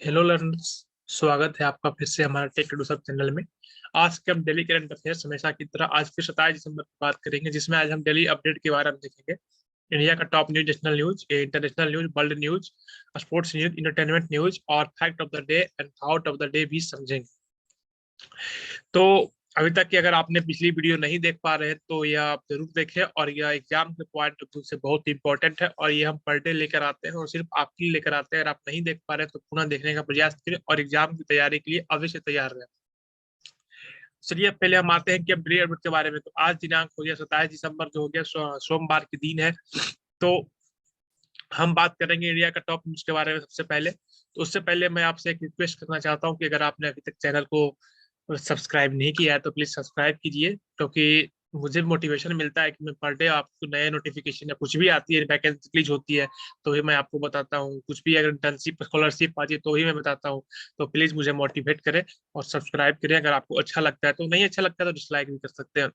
Hello learners. स्वागत है आपका फिर से हमारे टेक टू सब चैनल में। आज के हम डेली करंट अफेयर्स हमेशा की तरह आज फिर 27 दिसंबर की बात करेंगे, जिसमें आज हम डेली अपडेट के बारे में देखेंगे। इंडिया का top news, national news, international news, world news, sports news, entertainment news और fact of the day and thought of the day भी समझेंगे। तो अभी तक की अगर आपने पिछली वीडियो नहीं देख पा रहे हैं तो यह आप जरूर देखें, और यह एग्जाम के पॉइंट ऑफ व्यू से बहुत इंपॉर्टेंट है और ये हम पर डे लेकर आते हैं और सिर्फ आपके लिए लेकर आते हैं। अगर आप नहीं देख पा रहे हैं तो पुनः देखने का प्रयास करें और एग्जाम की तैयारी के लिए अवश्य तैयार रहें। चलिए पहले हम आते हैं कि अब डेली अपडेट के बारे में। तो आज दिनांक हो गया 27 दिसंबर, जो हो गया सोमवार के दिन है। तो हम बात करेंगे इंडिया का टॉप न्यूज के बारे में सबसे पहले। तो उससे पहले मैं आपसे एक रिक्वेस्ट करना चाहता हूँ कि अगर आपने अभी तक चैनल को सब्सक्राइब नहीं किया है तो प्लीज सब्सक्राइब कीजिए, क्योंकि मुझे मोटिवेशन मिलता है कि मैं पर डे आपको नए नोटिफिकेशन या कुछ भी आती है, वैकेंसी रिलीज होती है तो भी मैं आपको बताता हूँ। कुछ भी अगर इंटर्नशिप स्कॉलरशिप आती है तो भी मैं बताता हूँ। तो प्लीज मुझे मोटिवेट करें और सब्सक्राइब करें। अगर आपको अच्छा लगता है तो, नहीं अच्छा लगता है तो डिसलाइक भी कर सकते हैं।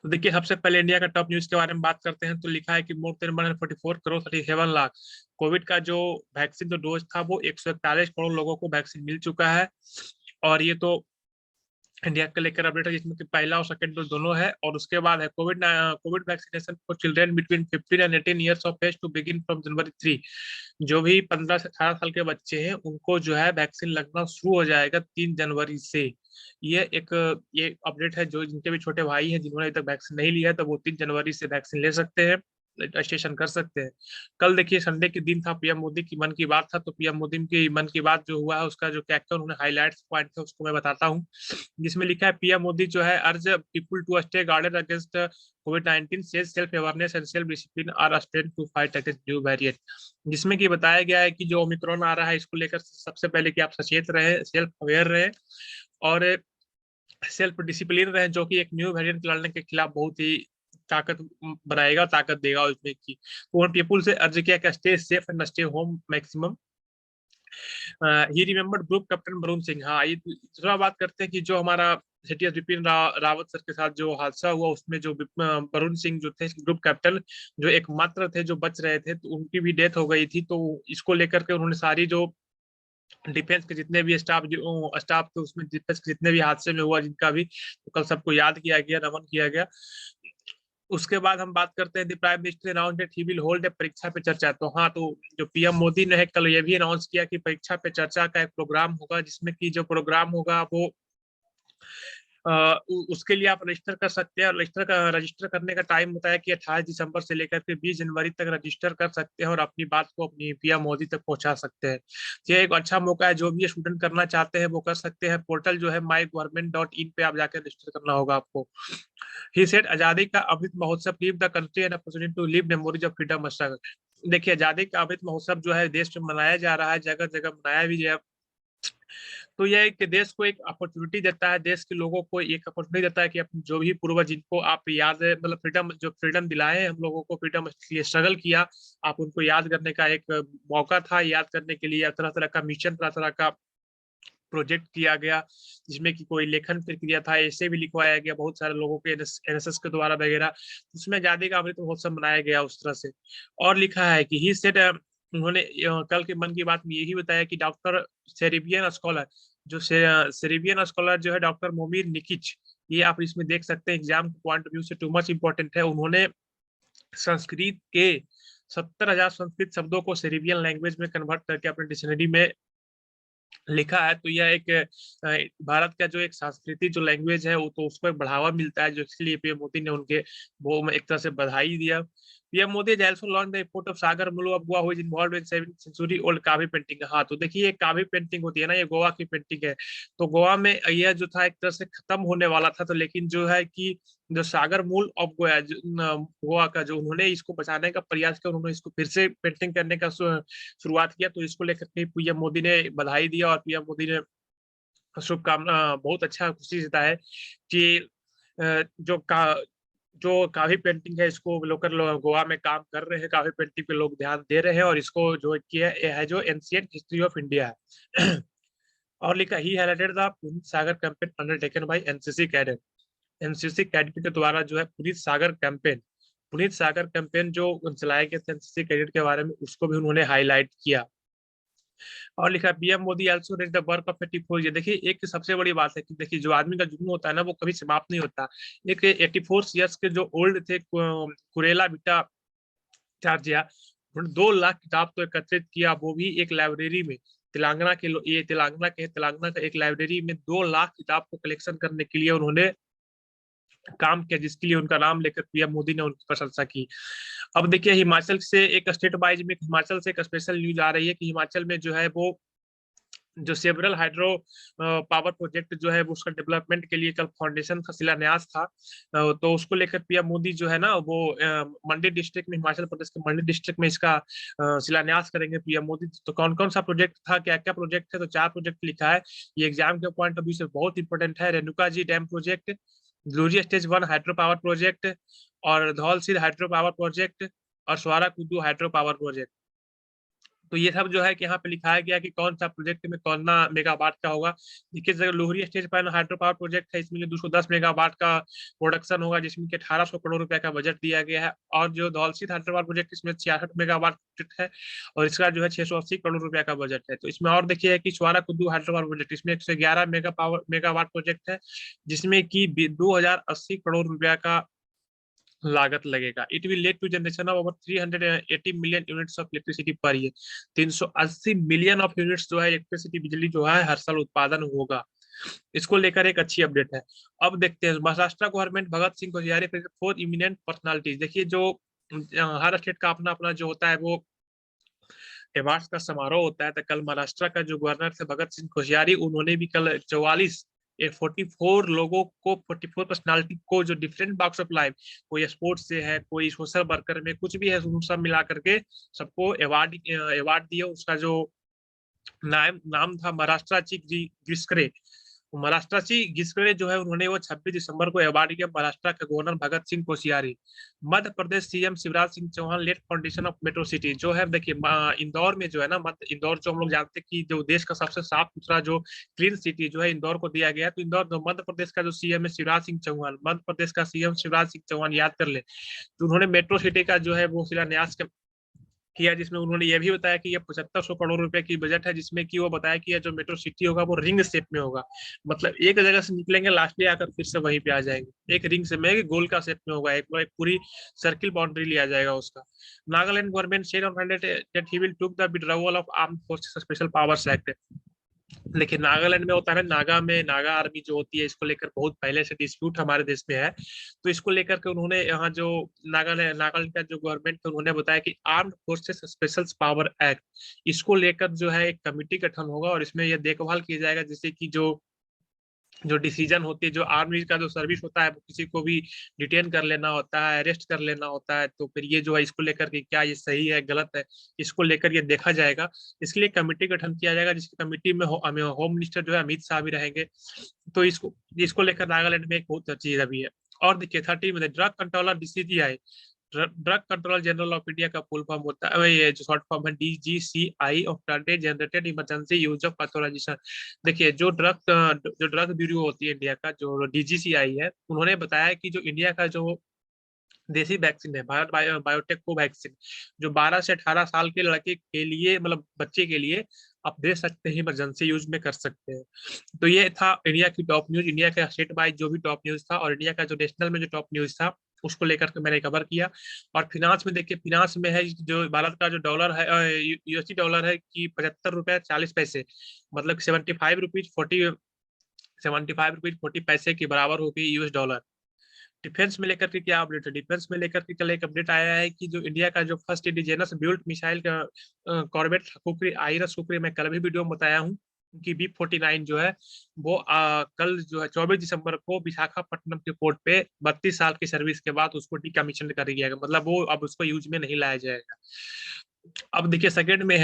तो देखिए, सबसे पहले इंडिया का टॉप न्यूज के बारे में बात करते हैं। तो लिखा है कि more than 144 crore 37 lakh Covid का जो वैक्सीन जो डोज था वो 141 करोड़ लोगों को वैक्सीन मिल चुका है। और ये तो इंडिया के लेकर अपडेट है, जिसमें कि पहला और सेकंड डोज दोनों है। और उसके बाद है Covid vaccination for children between 15 and 18 years of age to begin from January 3। जो भी 15 से 18 साल के बच्चे हैं उनको जो है वैक्सीन लगना शुरू हो जाएगा 3 जनवरी से। ये अपडेट है, जो जिनके भी छोटे भाई हैं जिन्होंने अभी तक वैक्सीन नहीं लिया है तो वो 3 जनवरी से वैक्सीन ले सकते हैं, रजिस्ट्रेशन कर सकते हैं। कल देखिए संडे के दिन था, पीएम मोदी की मन की बात था। तो पीएम मोदी की मन की बात जो हुआ है उसका जो क्या क्या उन्होंने हाईलाइट्स पॉइंट थे उसको मैं बताता हूँ। जिसमें लिखा है पीएम मोदी जो है urge people to stay guarded against Covid 19, says self awareness and self discipline are strength to fight against new variant. जिसमें कि बताया गया है कि जो ओमिक्रॉन आ रहा है इसको लेकर सबसे पहले कि आप सचेत रहे, सेल्फ अवेयर रहे और सेल्फ डिसिप्लिन रहे, जो कि एक न्यू वेरिएंट लड़ने के खिलाफ बहुत ही ताकत बनाएगा, ताकत देगा उसमें की। तो पीपुल से अर्ज किया कि stay safe and stay home maximum. He remembered group captain Varun Singh. हाँ, ये दूसरा बात करते हैं कि जो हमारा सीटीएस बिपिन रावत सर के साथ जो हादसा हुआ उसमें जो वरुण सिंह जो थे ग्रुप कैप्टन, जो एकमात्र थे जो बच रहे थे, तो उनकी भी डेथ हो गई थी। तो इसको लेकर के उन्होंने सारी जो डिफेंस के जितने भी स्टाफ थे उसमें डिफेंस के जितने भी हादसे में हुआ जिनका भी, तो कल सबको याद किया गया, नमन किया गया। उसके बाद हम बात करते हैं the prime minister announce that he will hold a परीक्षा पे चर्चा। तो हाँ, तो जो पीएम मोदी ने कल ये भी अनाउंस किया कि परीक्षा पे चर्चा का एक प्रोग्राम होगा, जिसमें कि जो प्रोग्राम होगा वो उसके लिए आप रजिस्टर कर सकते हैं। और रजिस्टर करने का टाइम होता है कि 28 दिसंबर से लेकर के 20 जनवरी तक रजिस्टर कर सकते हैं और अपनी बात को अपनी पीएम मोदी तक पहुंचा सकते हैं। ये एक अच्छा मौका है, जो भी स्टूडेंट करना चाहते हैं वो कर सकते हैं। पोर्टल जो है MyGovernment.in पे आप जाकर रजिस्टर करना होगा आपको। ही सेड आजादी ka Amrit Mahotsav leave the country an opportunity to live memories of freedom struggle. देखिए, आजादी का अमृत महोत्सव जो है देश में मनाया जा रहा है, जगह जगह मनाया भी जा। तो यह एक देश को एक अपॉर्चुनिटी देता है, देश के लोगों को एक अपॉर्चुनिटी देता है कि अपने जो भी पूर्वज जिनको आप याद है, मतलब फ्रीडम जो फ्रीडम दिलाए हम लोगों को, फ्रीडम के लिए स्ट्रगल किया, आप उनको याद करने का एक मौका था। याद करने के लिए तरह तरह का मिशन, तरह तरह का प्रोजेक्ट किया गया, जिसमें कि कोई लेखन प्रक्रिया था, ऐसे भी लिखवाया गया बहुत सारे लोगों के एनएसएस के द्वारा वगैरह। उसमें आजादी का अमृत महोत्सव मनाया गया उस तरह से। और लिखा है कि ही सेड, उन्होंने कल के मन की बात में यही बताया कि डॉक्टर सेरेबियन स्कॉलर, जो सेरेबियन स्कॉलर जो है डॉक्टर मोमिर निकिच, ये आप इसमें देख सकते हैं एग्जाम पॉइंट ऑफ व्यू से टू मच इंपॉर्टेंट है। उन्होंने संस्कृत के 70,000 संस्कृत शब्दों को सेरेबियन लैंग्वेज में कन्वर्ट करके अपने डिक्शनरी में लिखा है। तो यह एक भारत का जो एक संस्कृति जो लैंग्वेज है वो, तो उसको एक बढ़ावा मिलता है, जो इसलिए पीएम मोदी ने उनके वो एक तरह से बधाई दिया। PM Modi has also launched the import of Sagar मुलु of Goa, who is involved in 7th century old Kavi painting. हाँ, तो देखिए ये कावी पेंटिंग होती है ना, ये गोवा की पेंटिंग है। तो गोवा में यह जो था एक तरह से खत्म होने वाला था, तो लेकिन जो है कि जो सागर मूल ऑफ गोवा गोवा का जो उन्होंने इसको बचाने का प्रयास किया, उन्होंने इसको फिर से पेंटिंग करने का शुरुआत किया। तो इसको लेकर के पीएम मोदी ने बधाई दिया और पीएम मोदी ने शुभकामना, बहुत अच्छा खुशी जताया है कि जो काफी पेंटिंग है इसको लोकल गोवा में काम कर रहे हैं, काफी पेंटिंग पे लोग ध्यान दे रहे हैं और इसको जो किया है जो एंशियंट हिस्ट्री ऑफ इंडिया है। और लिखा ही highlighted the Puneet Sagar campaign undertaken by NCC cadet. NCC cadet के द्वारा जो है पुनीत सागर कैंपेन जो चलाए गए थे एनसीसी कैडेट के बारे में, उसको भी उन्होंने हाईलाइट किया। और लिखा PM Modi also raise the work of 84 year. देखिए एक सबसे बड़ी बात है कि देखिए जो आदमी का जुनून होता है ना वो कभी समाप्त नहीं होता। एक 84 ईयर्स के जो ओल्ड थे कुरेला बिटा चार्जिया, उन्होंने 2 लाख किताब तो एकत्रित किया, वो भी एक लाइब्रेरी में। ये तेलंगाना का एक लाइब्रेरी में 2 लाख किताब को कलेक्शन करने के लिए उन्होंने काम किया, जिसके लिए उनका नाम लेकर पीएम मोदी ने उनकी प्रशंसा की। अब देखिए हिमाचल से एक स्टेट वाइज में हिमाचल से एक स्पेशल न्यूज आ रही है कि हिमाचल में जो है वो जो सेवरल हाइड्रो पावर प्रोजेक्ट जो है वो उसका डेवलपमेंट के लिए कल फाउंडेशन का शिलान्यास था। तो उसको लेकर पीएम मोदी जो है ना वो मंडी डिस्ट्रिक्ट में, हिमाचल प्रदेश के मंडी डिस्ट्रिक्ट में इसका शिलान्यास करेंगे पीएम मोदी। तो कौन कौन सा प्रोजेक्ट था, क्या क्या प्रोजेक्ट है, तो 4 प्रोजेक्ट लिखा है। ये एग्जाम के पॉइंट ऑफ व्यू से बहुत इंपॉर्टेंट है। Renuka ji dam project, Luhri stage 1 hydro power project, और धौल सिर हाइड्रो पावर प्रोजेक्ट, और स्वारा कुदू हाइड्रो पावर प्रोजेक्ट। तो ये सब जो है कि यहाँ पे लिखाया गया कि कौन सा प्रोजेक्ट में कौन ना मेगावाट का होगा। देखिए जगह लोहरी स्टेज पर हाइड्रो पावर प्रोजेक्ट है, इसमें 210 मेगावाट का प्रोडक्शन होगा, जिसमें कि 1800 करोड़ रुपए का बजट दिया गया है। और जो धौलसिर हाइड्रो पावर प्रोजेक्ट, इसमें 66 मेगावाट प्रोजेक्ट है, और इसका जो है 680 करोड़ रुपए का बजट है। तो इसमें और देखिए कि स्वारा कुदू हाइड्रो पावर प्रोजेक्ट, इसमें 111 मेगावाट प्रोजेक्ट है, जिसमें कि 2080 करोड़ रुपया का लागत लगेगा। It will lead to generation of over 380 million units of electricity per year. 380 million of units जो है इलेक्ट्रिसिटी बिजली जो है हर साल उत्पादन होगा। इसको लेकर एक अच्छी अपडेट है। अब देखते हैं Maharashtra government Bhagat Singh Koshyari four eminent personalities. देखिए जो हर स्टेट का अपना अपना जो होता है वो अवार्ड्स का समारोह होता है। तो कल महाराष्ट्र का जो गवर्नर थे भगत सिंह कोश्यारी, उन्होंने भी कल 44 लोगों को, 44 पर्सनालिटी को, जो डिफरेंट वॉक्स ऑफ लाइफ, कोई स्पोर्ट्स से है, कोई सोशल वर्कर में कुछ भी है, उन सब मिला करके सबको अवार्ड दिया। उसका जो नाम था महाराष्ट्र गिस्करे। महाराष्ट्र गिस्करे जो है उन्होंने वो 26 दिसंबर को अवार्ड किया महाराष्ट्र के governor Bhagat Singh Koshyari. Madhya Pradesh CM Shivraj Singh Chouhan laid foundation of metro city. जो है देखिए इंदौर में जो है ना, मध्य इंदौर जो हम लोग जानते हैं कि जो देश का सबसे साफ सुथरा जो क्लीन सिटी जो है इंदौर को दिया गया है। तो इंदौर मध्य प्रदेश का जो सीएम है शिवराज सिंह चौहान, मध्य प्रदेश का सीएम शिवराज सिंह चौहान याद कर ले। तो उन्होंने मेट्रो सिटी का जो है वो शिलान्यास किया, जिसमें उन्होंने ये भी बताया कि ये 7500 करोड़ रुपए की बजट है, जिसमें कि वो बताया कि जो मेट्रो सिटी होगा वो रिंग शेप में होगा। मतलब एक जगह से निकलेंगे लास्ट में आकर फिर से वहीं पे आ जाएंगे, एक रिंग से में गोल का शेप में होगा, एक पूरी सर्किल बाउंड्री लिया जाएगा उसका। Nagaland government said on Monday that he will took the withdrawal of armed forces special powers act. देखिए नागालैंड में होता है, नागा आर्मी जो होती है, इसको लेकर बहुत पहले से डिस्प्यूट हमारे देश में है। तो इसको लेकर के उन्होंने यहाँ जो नागालैंड का जो गवर्नमेंट है उन्होंने बताया कि armed forces special power act, इसको लेकर जो है एक कमिटी गठन होगा, और इसमें यह देखभाल किया जाएगा जैसे कि जो डिसीजन होती है, जो आर्मी का जो सर्विस होता है, वो किसी को भी डिटेन कर लेना होता है, अरेस्ट कर लेना होता है, तो फिर ये जो है इसको लेकर के क्या ये सही है गलत है, इसको लेकर ये देखा जाएगा। इसके लिए कमेटी गठन किया जाएगा, जिसकी कमेटी में होम मिनिस्टर जो है अमित शाह भी रहेंगे। तो इसको लेकर नागालैंड में एक बहुत अच्छी चीज अभी है। और देखिए 30 में drug controller DCGI, drug control general of India का फुल फॉर्म होता है, ये जो शॉर्ट फॉर्म है DGCI of generated emergency use of authorization. देखिए जो ड्रग ब्यूरो होती है इंडिया का, जो DGCI है, उन्होंने बताया कि जो इंडिया का जो देसी वैक्सीन है भारत बायोटेक को वैक्सीन, जो 12 से 18 साल के लड़के के लिए, मतलब बच्चे के लिए आप दे सकते हैं, इमरजेंसी यूज में कर सकते हैं। तो ये था इंडिया की टॉप न्यूज, इंडिया का स्टेट वाइज जो भी टॉप न्यूज था, और इंडिया का जो नेशनल में जो टॉप न्यूज था उसको लेकर के मैंने कवर किया। और फिनांस में देखिए, फिनांस में है जो भारत का जो डॉलर है, USD डॉलर है कि 75 रुपए 40 पैसे, मतलब 75 रुपीज 40 पैसे के बराबर हो गई US डॉलर। डिफेंस में लेकर के क्या अपडेट है, डिफेंस में लेकर के कल एक अपडेट आया है कि जो इंडिया का जो फर्स्ट इंडिजिनस बिल्ट मिसाइल का कॉर्बेट कुकरी आईरस कुकरी, मैं कल भी वीडियो में बताया हूँ कि B-49 जो है वो कल जो है 24 दिसंबर को विशाखापट्टनम के पोर्ट पे 32 साल की सर्विस के बाद उसको डिकमीशन कर दिया गया, मतलब वो अब उसको यूज में नहीं लाया जाएगा। अब देखिए सेकंड में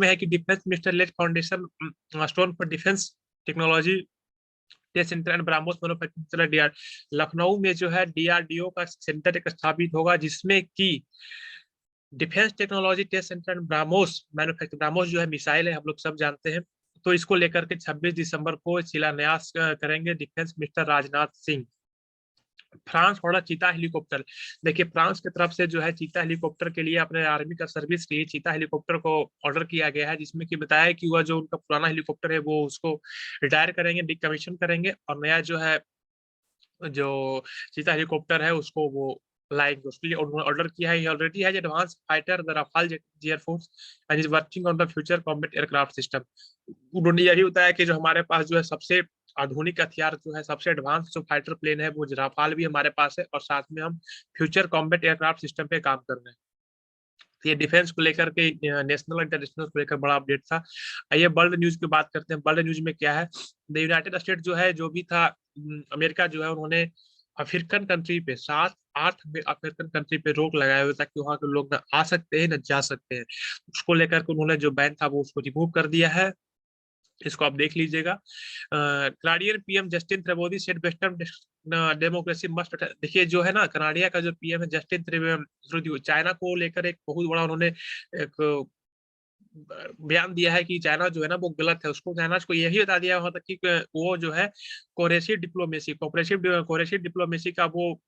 है कि defence minister laid foundation stone for defence technology test centre and BrahMos manufacturing DRDO। Lucknow में जो है DRDO का सेंटर एक स्थापित होगा, जिसमें कि defence technology test centre and BrahMos manufacturing, BrahMos जो है मिसाइल है, हम लोग सब जानते हैं। तो इसको लेकर के 26 दिसंबर को शिलान्यास करेंगे defence minister Rajnath Singh. France order Cheetah helicopter. देखिए फ्रांस की तरफ से जो है चीता हेलीकॉप्टर के लिए अपने आर्मी का सर्विस के लिए चीता हेलीकॉप्टर को ऑर्डर किया गया है, जिसमें कि बताया कि वह जो उनका पुराना हेलीकॉप्टर है वो उसको रिटायर करेंगे, डिकमीशन करेंगे, और नया जो है जो चीता हेलीकॉप्टर है उसको वो लाएंगे। उसके लिए उन्होंने ऑर्डर किया है। ऑलरेडी है advance fighter the Rafale air force and is working on the future combat aircraft system. उन्होंने यही बताया कि जो हमारे पास जो है सबसे आधुनिक हथियार जो है, सबसे एडवांस जो फाइटर प्लेन है वो राफाल भी हमारे पास है, और साथ में हम फ्यूचर कॉम्बैट एयरक्राफ्ट सिस्टम पे काम कर रहे हैं। ये डिफेंस को लेकर के नेशनल इंटरनेशनल को लेकर बड़ा अपडेट था। आइए वर्ल्ड न्यूज की बात करते हैं। वर्ल्ड न्यूज में क्या है, द यूनाइटेड स्टेट जो है, जो भी था अमेरिका जो है, उन्होंने अफ्रीकन कंट्री पे 7-8 अफ्रीकन कंट्री पे रोक लगाया हुआ था कि वहां के लोग ना आ सकते हैं ना जा सकते हैं। उसको लेकर के उन्होंने जो बैन था वो उसको रिमूव कर दिया है। इसको आप देख लीजिएगा। Canadian PM Justin Trivedi said western democracy must. देखिए जो है ना कनाडिया का जो पीएम है जस्टिन त्रिवेदी, चाइना को लेकर एक बहुत बड़ा उन्होंने एक बयान दिया है कि चाइना जो है ना वो गलत है। उसको चाइना को यही बता दिया हुआ था कि वो जो है कोरेसिव डिप्लोमेसी का वो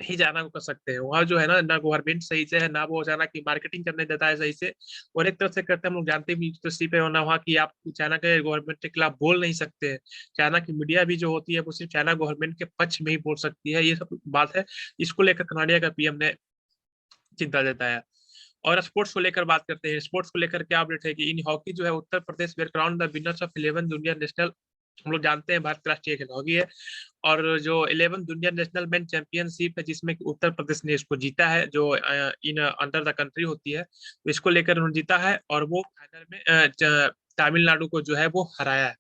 ही जाना कर सकते हैं। वहाँ जो है ना गवर्नमेंट सही से है, ना वो चाइना की मार्केटिंग करने देता है सही से, और एक तरफ से करते हैं हम लोग जानते भी तो सी पे होना वहाँ की आप चाइना के गवर्नमेंट के खिलाफ बोल नहीं सकते हैं। चाइना की मीडिया भी जो होती है वो सिर्फ चाइना गवर्नमेंट के पक्ष में ही बोल सकती है, ये सब बात है। इसको लेकर कनाडिया का पीएम ने चिंता जताया। और स्पोर्ट्स को लेकर बात करते हैं। स्पोर्ट्स को लेकर क्या अपडेट है कि इन हॉकी जो है Uttar Pradesh were crown the winners of 11 junior national. हम लोग जानते हैं भारत का राष्ट्रीय खेल हॉकी है, और जो 11 जूनियर नेशनल मेन चैंपियनशिप है जिसमें कि उत्तर प्रदेश ने इसको जीता है, जो इन अंडर द कंट्री होती है, तो इसको लेकर उन्होंने जीता है, और वो फाइनल में तमिलनाडु को जो है वो हराया है।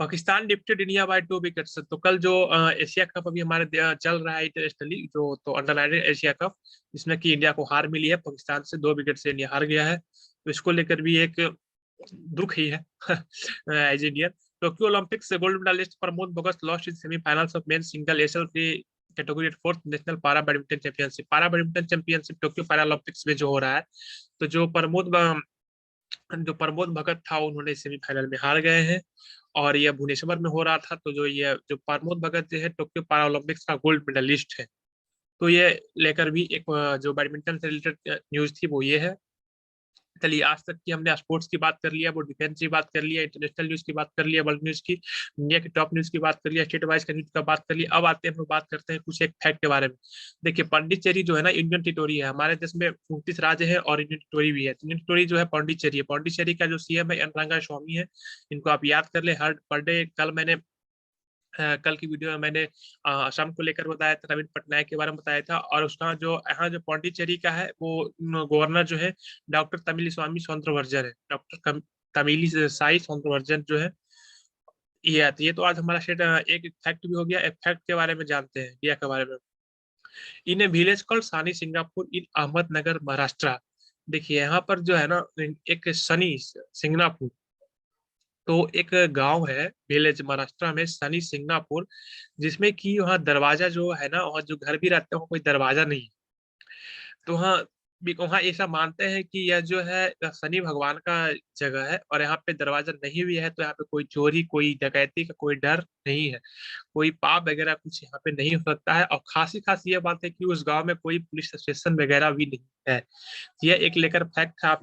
Pakistan defeated India by 2 wickets. तो कल जो एशिया कप अभी हमारे चल रहा है इंटरनेशनली, जो तो अंडर-19 एशिया कप, जिसमें कि इंडिया को हार मिली है पाकिस्तान से, 2 विकेट से इंडिया हार गया है, तो इसको लेकर भी एक दुख ही है as Indian. Tokyo Olympics gold medallist Pramod Bhagat lost in semifinals of men single SL free category at fourth national para badminton championship. Para badminton championship Tokyo para Olympics में जो हो रहा है, तो जो प्रमोद भगत था उन्होंने सेमीफाइनल में हार गए हैं, और यह भुवनेश्वर में हो रहा था। तो जो प्रमोद भगत जो है टोक्यो पैरा ओलंपिक्स का गोल्ड मेडलिस्ट है। तो ये लेकर भी एक जो बैडमिंटन से रिलेटेड न्यूज थी वो ये है। चलिए आज तक की हमने स्पोर्ट्स की बात कर लिया, वो डिफेंस की बात कर लिया, इंटरनेशनल न्यूज की बात कर लिया, वर्ल्ड न्यूज की, इंडिया की टॉप न्यूज की बात कर लिया, स्टेट वाइज का न्यूज का बात कर लिया। अब आते हैं हम लोग बात करते हैं कुछ एक फैक्ट के बारे में। देखिए पांडिचेरी जो है ना इंडियन टेरिटोरी है। हमारे देश में 29 राज्य है और इंडियन टेरिटोरी भी है। इंडियन टेरिटोरी जो है पांडिचेरी है। पांडिचेरी का जो सीएम है एन रंगा स्वामी है। इनको आप याद कर ले हर पर डे। कल की वीडियो में मैंने असम को लेकर बताया था, नवीन पटनायक के बारे में बताया था, और उसका जो यहाँ जो पौंडीचेरी का है वो गवर्नर जो है डॉक्टर तमिली स्वामी सौंदरवर्जन है। डॉक्टर तमिली साई सौंदरवर्जन जो है ये तो आज हमारा स्टेट एक फैक्ट भी हो गया। एक फैक्ट के बारे में जानते हैं इंडिया के बारे में। इन ए विलेज कॉल्ड सानी सिंगापुर इन अहमदनगर महाराष्ट्र। देखिए यहाँ पर जो है ना एक सनी सिंगापुर, तो एक गांव है विलेज महाराष्ट्र में सनी सिंगापुर, जिसमें कि वहाँ दरवाजा जो है ना, वहाँ जो घर भी रहते हैं वहाँ कोई दरवाजा नहीं है। तो वहाँ ऐसा मानते हैं कि यह जो है शनि भगवान का जगह है, और यहाँ पे दरवाजा नहीं भी है तो यहाँ पे कोई चोरी कोई डकैती का कोई डर नहीं है, कोई पाप वगैरह कुछ यहाँ पे नहीं हो सकता है। और खासी खास ये बात है कि उस गांव में कोई पुलिस स्टेशन वगैरह भी नहीं है। यह एक लेकर फैक्ट है, आप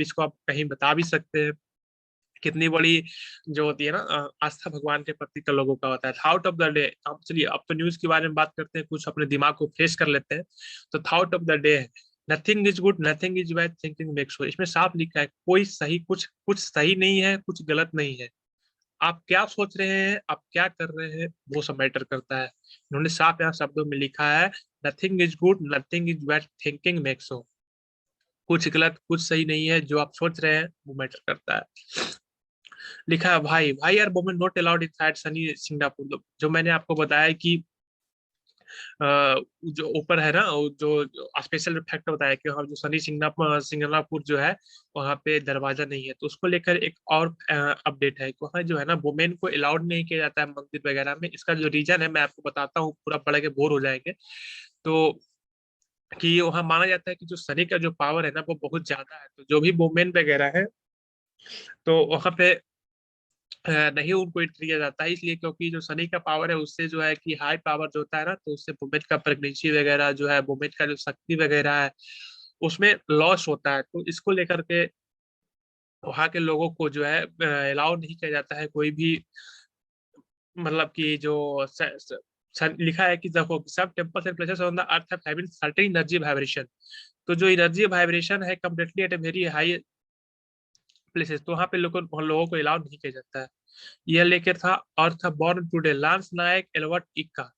कहीं बता भी सकते हैं। कितनी बड़ी जो होती है ना आस्था भगवान के प्रति का लोगों का होता है। Thought of the day. अब चलिए अब तो न्यूज के बारे में बात करते हैं, कुछ अपने दिमाग को फ्रेश कर लेते हैं। तो थॉट ऑफ द डे है nothing is good nothing is bad thinking makes so. इसमें साफ लिखा है कोई सही कुछ कुछ सही नहीं है, कुछ गलत नहीं है। आप क्या सोच रहे हैं, आप क्या कर रहे हैं, वो सब मैटर करता है। इन्होंने साफ यहाँ शब्दों में लिखा है nothing is good nothing is bad thinking makes so. कुछ गलत कुछ सही नहीं है, जो आप सोच रहे हैं वो मैटर करता है। लिखा है भाई भाई यार women not allowed inside Sunny Singapore. जो मैंने आपको बताया कि जो ऊपर है ना जो स्पेशल फैक्ट बताया कि वहाँ जो सनी सिंगापुर जो है वहाँ पे दरवाजा नहीं है, तो उसको लेकर एक और अपडेट है कि वहाँ जो है ना वुमेन को अलाउड नहीं किया जाता है मंदिर वगैरह में। इसका जो रीजन है मैं आपको बताता हूँ, पूरा पढ़ के बोर हो जाएंगे। तो कि वहाँ माना जाता है कि जो शनि का जो पावर है ना वो बहुत ज्यादा है, तो जो भी वुमेन वगैरह है तो वहाँ पे नहीं उनको एंट्री किया जाता है, इसलिए क्योंकि जो शनि का पावर है उससे जो है कि हाई पावर जो होता है ना, तो उससे वुमेन का प्रेगनेंसी वगैरह जो है, वुमेन का जो शक्ति वगैरह है उसमें लॉस होता है। तो इसको लेकर के वहाँ के लोगों को जो है अलाउ नहीं किया जाता है कोई भी, मतलब कि जो लिखा है कि देखो सब temples and places on the earth have having certain energy vibration. तो जो एनर्जी वाइब्रेशन है completely eight a very high places, तो वहाँ पे लोगों को अलाउ नहीं किया जाता है। यह लेकर था और था बॉर्न टुडे लांस नायक एल्बर्ट इक्का।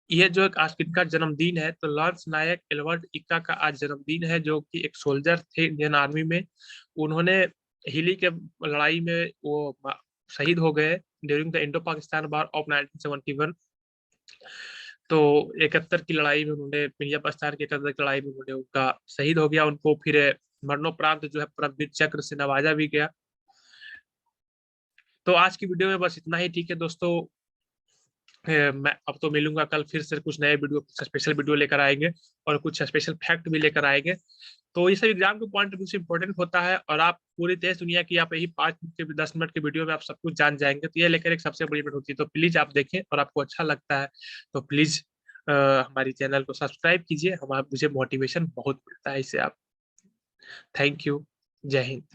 ये जो एक आज किनका जन्मदिन है, तो लांस नायक एल्बर्ट इक्का का आज जन्मदिन है, जो कि एक सोल्जर थे इंडियन आर्मी में। उन्होंने हिली के लड़ाई में वो शहीद हो गए during the Indo Pakistan war of 1971। तो 71 की लड़ाई में उन्होंने, इंडिया पाकिस्तान की 71 की लड़ाई में उन्होंने, उनका शहीद हो गया। उनको फिर मरणोपरांत जो है परमवीर चक्र से नवाजा भी गया। तो आज की वीडियो में बस इतना ही, ठीक है दोस्तों। मैं अब तो मिलूंगा कल फिर से कुछ नए वीडियो, कुछ स्पेशल वीडियो लेकर आएंगे और कुछ स्पेशल फैक्ट भी लेकर आएंगे। तो ये सब एग्जाम के पॉइंट ऑफ व्यू से इंपॉर्टेंट होता है, और आप पूरी देश दुनिया की आप यही 5 मिनट के 10 मिनट के वीडियो में आप सब कुछ जान जाएंगे। तो ये लेकर एक सबसे बड़ी बात होती है, तो प्लीज आप देखें, और आपको अच्छा लगता है तो प्लीज हमारी चैनल को सब्सक्राइब कीजिए। मुझे मोटिवेशन बहुत मिलता है इससे। आप थैंक यू। जय हिंद।